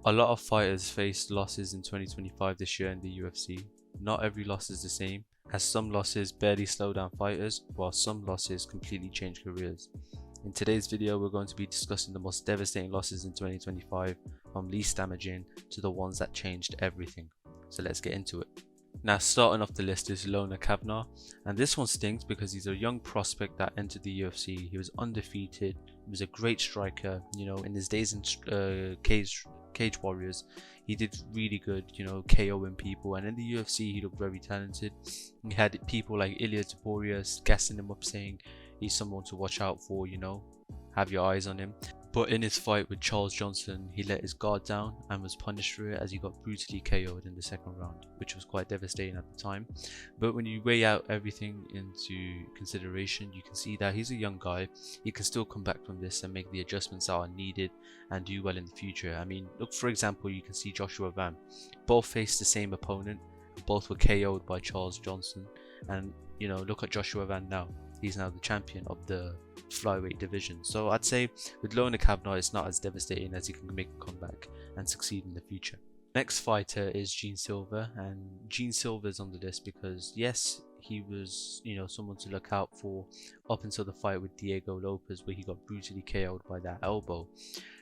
A lot of fighters faced losses in 2025 this year in the UFC. Not every loss is the same, as some losses barely slow down fighters, while some losses completely change careers. In today's video, we're going to be discussing the most devastating losses in 2025, from least damaging to the ones that changed everything. So let's get into it. Now, starting off the list is Lona Kavanaugh, and this one stings because he's a young prospect that entered the UFC. He was undefeated, he was a great striker, in his days in Cage Warriors, he did really good, KOing people, and in the UFC he looked very talented. He had people like Ilya Topuria gassing him up, saying he's someone to watch out for, have your eyes on him. But in his fight with Charles Johnson, he let his guard down and was punished for it, as he got brutally KO'd in the second round, which was quite devastating at the time. But when you weigh out everything into consideration, you can see that he's a young guy. He can still come back from this and make the adjustments that are needed and do well in the future. I mean, look, for example, you can see Joshua Van. Both faced the same opponent, both were KO'd by Charles Johnson, and look at Joshua Van now. He's now the champion of the flyweight division. So I'd say with Lona Kavanaugh, it's not as devastating, as he can make a comeback and succeed in the future. Next fighter is Gene Silva, and Gene Silva is on the list because yes, he was someone to look out for up until the fight with Diego Lopez, where he got brutally KO'd by that elbow.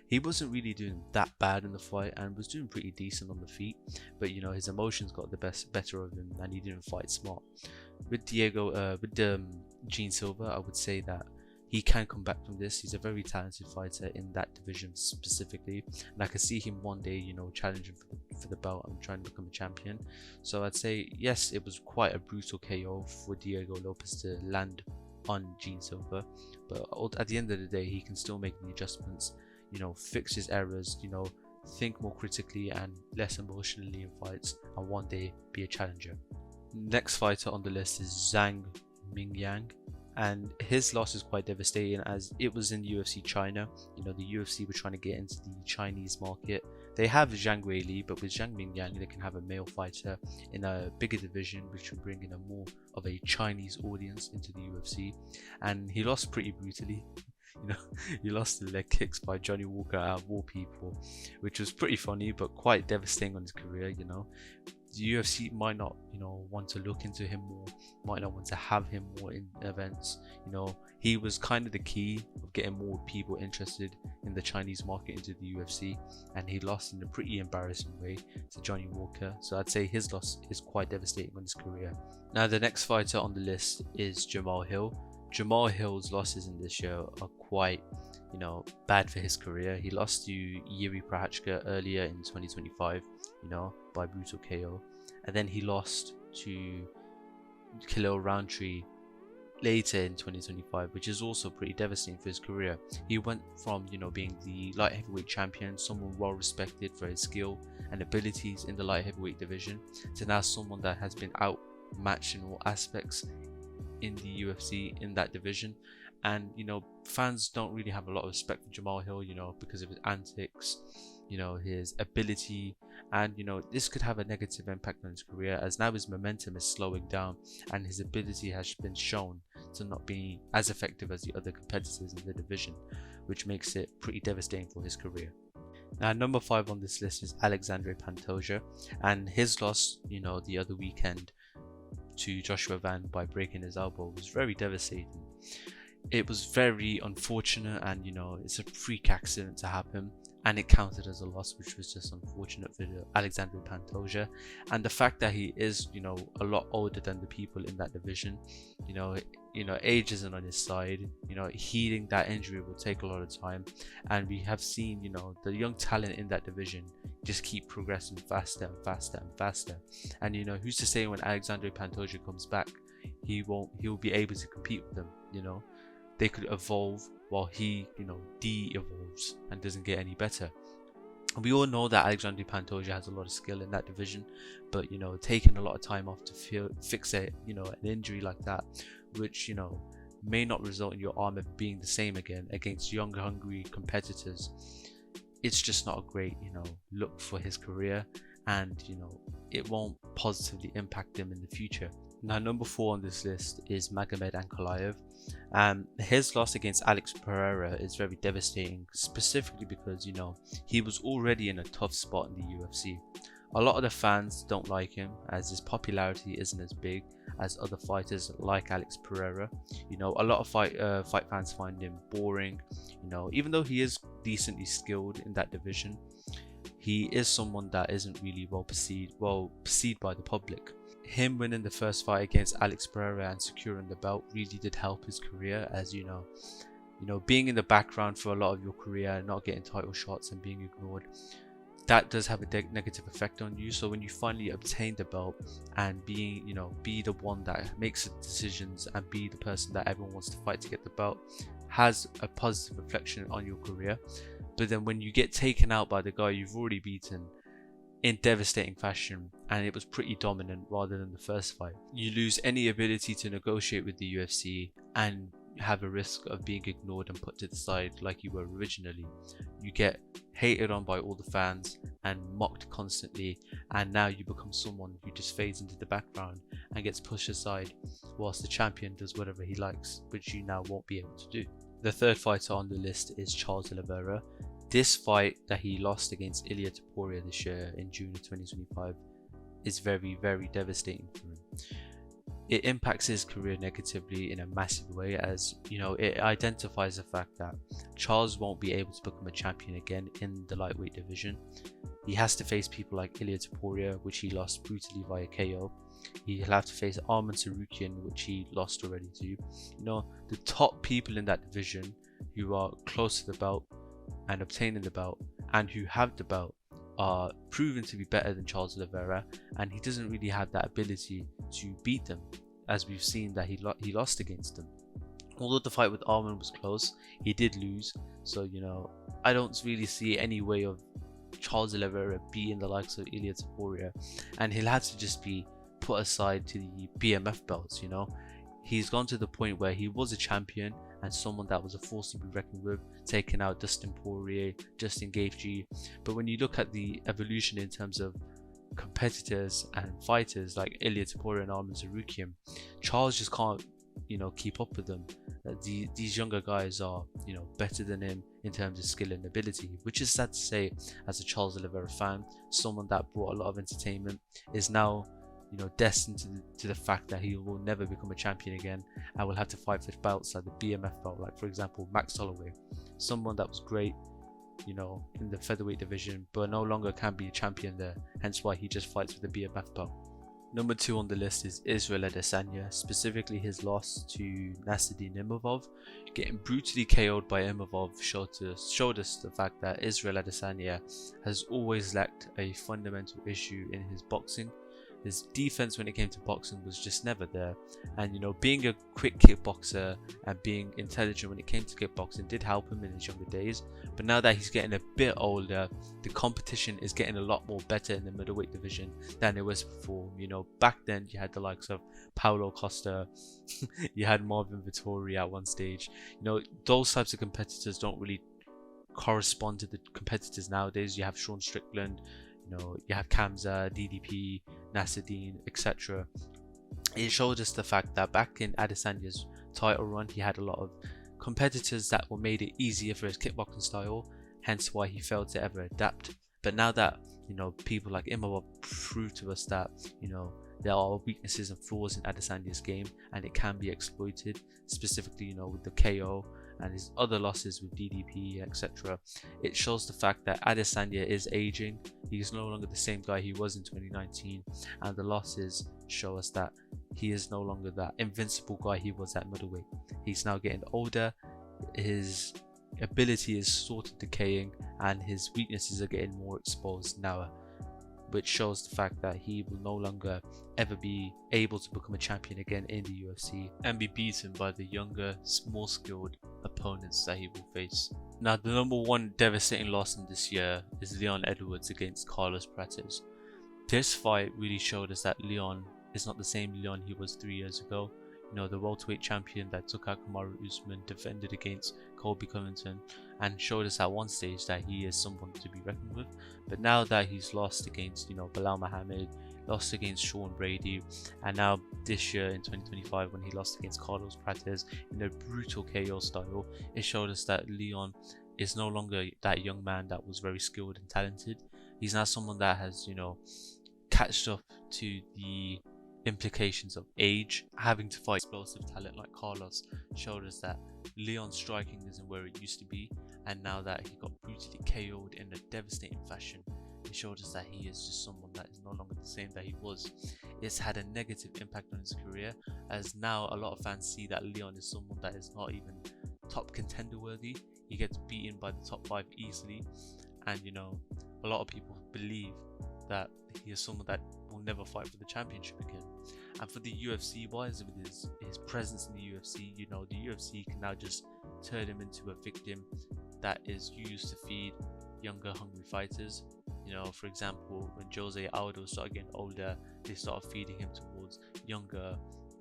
He wasn't really doing that bad in the fight and was doing pretty decent on the feet, but his emotions got the better of him and he didn't fight smart. With Gene Silva, I would say that he can come back from this. He's a very talented fighter in that division specifically, and I can see him one day challenging for the belt and trying to become a champion. So I'd say yes, it was quite a brutal KO for Diego Lopez to land on Gene Silva, but at the end of the day, he can still make the adjustments, fix his errors, think more critically and less emotionally in fights, and one day be a challenger. Next fighter on the list is Zhang Mingyang, and his loss is quite devastating, as it was in UFC China. The UFC were trying to get into the Chinese market. They have Zhang Weili, but with Zhang Mingyang, they can have a male fighter in a bigger division, which will bring in a more of a Chinese audience into the UFC. And he lost pretty brutally. He lost the leg kicks by Johnny Walker out of all people, which was pretty funny but quite devastating on his career. The UFC might not want to look into him more, might not want to have him more in events. He was kind of the key of getting more people interested in the Chinese market into the UFC, and he lost in a pretty embarrassing way to Johnny Walker. So I'd say his loss is quite devastating on his career. Now, the next fighter on the list is Jamahal Hill. Jamahal Hill's losses in this year are quite bad for his career. He lost to Yuri Prochazka earlier in 2025 by brutal KO, and then he lost to Khalil Roundtree later in 2025, which is also pretty devastating for his career. He went from being the light heavyweight champion, someone well respected for his skill and abilities in the light heavyweight division, to now someone that has been outmatched in all aspects in the UFC in that division. And fans don't really have a lot of respect for Jamahal Hill, because of his antics, his ability, and this could have a negative impact on his career, as now his momentum is slowing down and his ability has been shown to not be as effective as the other competitors in the division, which makes it pretty devastating for his career. Now, number 5 on this list is Alexandre Pantoja, and his loss the other weekend to Joshua Van by breaking his elbow was very devastating. It was very unfortunate, and it's a freak accident to happen, and it counted as a loss, which was just unfortunate for Alexandre Pantoja. And the fact that he is a lot older than the people in that division, age isn't on his side. Healing that injury will take a lot of time, and we have seen the young talent in that division just keep progressing faster and faster and faster. And who's to say when Alexandre Pantoja comes back, he'll be able to compete with them. They could evolve while he de-evolves and doesn't get any better. We all know that Alexandre Pantoja has a lot of skill in that division, but taking a lot of time off to fix an injury like that, which may not result in your arm ever being the same again against young, hungry competitors, it's just not a great look for his career, and it won't positively impact him in the future. Now, number 4 on this list is Magomed Ankalaev. His loss against Alex Pereira is very devastating, specifically because, he was already in a tough spot in the UFC. A lot of the fans don't like him as his popularity isn't as big as other fighters like Alex Pereira. A lot of fight fans find him boring. Even though he is decently skilled in that division, he is someone that isn't really well perceived by the public. Him winning the first fight against Alex Pereira and securing the belt really did help his career, as being in the background for a lot of your career, not getting title shots and being ignored, that does have a negative effect on you. So when you finally obtain the belt and be the one that makes the decisions and be the person that everyone wants to fight to get the belt, has a positive reflection on your career. But then when you get taken out by the guy you've already beaten in devastating fashion, and it was pretty dominant rather than the first fight, you lose any ability to negotiate with the UFC and have a risk of being ignored and put to the side like you were originally. You get hated on by all the fans and mocked constantly, and now you become someone who just fades into the background and gets pushed aside whilst the champion does whatever he likes, which you now won't be able to do. The third fighter on the list is Charles Oliveira. This fight that he lost against Ilia Topuria this year in June of 2025 is very, very devastating for him. It impacts his career negatively in a massive way, as it identifies the fact that Charles won't be able to become a champion again in the lightweight division. He has to face people like Ilia Topuria, which he lost brutally via KO. He'll have to face Arman Tsarukyan, which he lost already to. The top people in that division who are close to the belt and obtaining the belt and who have the belt are proven to be better than Charles Oliveira, and he doesn't really have that ability to beat them, as we've seen that he lost against them. Although the fight with Arman was close, he did lose. So I don't really see any way of Charles Oliveira beating the likes of Ilia Topuria, and he'll have to just be put aside to the BMF belts. He's gone to the point where he was a champion and someone that was a force to be reckoned with, taking out Dustin Poirier, Justin Gaethje. But when you look at the evolution in terms of competitors and fighters like Ilia Topuria and Arman Tsarukyan, Charles just can't keep up with them. These younger guys are better than him in terms of skill and ability, which is sad to say as a Charles Oliveira fan. Someone that brought a lot of entertainment is now destined to the fact that he will never become a champion again and will have to fight for belts like the BMF belt, like for example Max Holloway, someone that was great in the featherweight division but no longer can be a champion there, hence why he just fights for the BMF belt. Number 2 on the list is Israel Adesanya, specifically his loss to Nasruddin Imavov. Getting brutally KO'd by Imavov showed us the fact that Israel Adesanya has always lacked a fundamental issue in his boxing. His defense when it came to boxing was just never there, and being a quick kickboxer and being intelligent when it came to kickboxing did help him in his younger days. But now that he's getting a bit older, the competition is getting a lot more better in the middleweight division than it was before. Back then you had the likes of Paulo Costa, you had Marvin Vettori at one stage. Those types of competitors don't really correspond to the competitors nowadays. You have Sean Strickland, you have Kamza, DDP, Nasruddin, etc. It showed us the fact that back in Adesanya's title run, he had a lot of competitors that were made it easier for his kickboxing style, hence why he failed to ever adapt. But now that people like Imavov prove to us that there are weaknesses and flaws in Adesanya's game and it can be exploited, specifically with the KO and his other losses with DDP, etc. It shows the fact that Adesanya is aging. He is no longer the same guy he was in 2019, and the losses show us that he is no longer that invincible guy he was at middleweight. He's now getting older, his ability is sort of decaying, and his weaknesses are getting more exposed now, which shows the fact that he will no longer ever be able to become a champion again in the UFC and be beaten by the younger, more skilled opponents that he will face. Now, the number 1 devastating loss in this year is Leon Edwards against Carlos Prates. This fight really showed us that Leon is not the same Leon he was 3 years ago. the welterweight champion that took out Kamaru Usman, defended against Colby Covington, and showed us at one stage that he is someone to be reckoned with. But now that he's lost against, Bilal Muhammad, lost against Sean Brady, and now this year in 2025 when he lost against Carlos Prates in a brutal KO style, it showed us that Leon is no longer that young man that was very skilled and talented. He's now someone that has, catched up to the implications of age. Having to fight explosive talent like Carlos showed us that Leon's striking isn't where it used to be, and now that he got brutally KO'd in a devastating fashion, it showed us that he is just someone that is no longer the same that he was. It's had a negative impact on his career, as now a lot of fans see that Leon is someone that is not even top contender worthy. He gets beaten by the top 5 easily, and a lot of people believe that he is someone that will never fight for the championship again. And for the UFC wise, with his presence in the UFC, the UFC can now just turn him into a victim that is used to feed younger hungry fighters. For example, when Jose Aldo started getting older, they started feeding him towards younger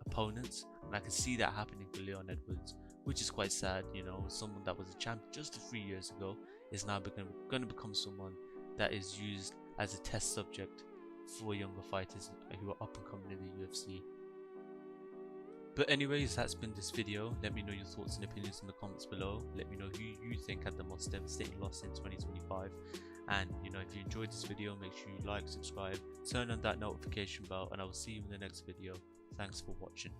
opponents, and I can see that happening for Leon Edwards, which is quite sad. Someone that was a champion just 3 years ago is now going to become someone that is used as a test subject for younger fighters who are up and coming in the UFC. But anyways, that's been this video. Let me know your thoughts and opinions in the comments below. Let me know who you think had the most devastating loss in 2025. And if you enjoyed this video, make sure you like, subscribe, turn on that notification bell, and I will see you in the next video. Thanks for watching.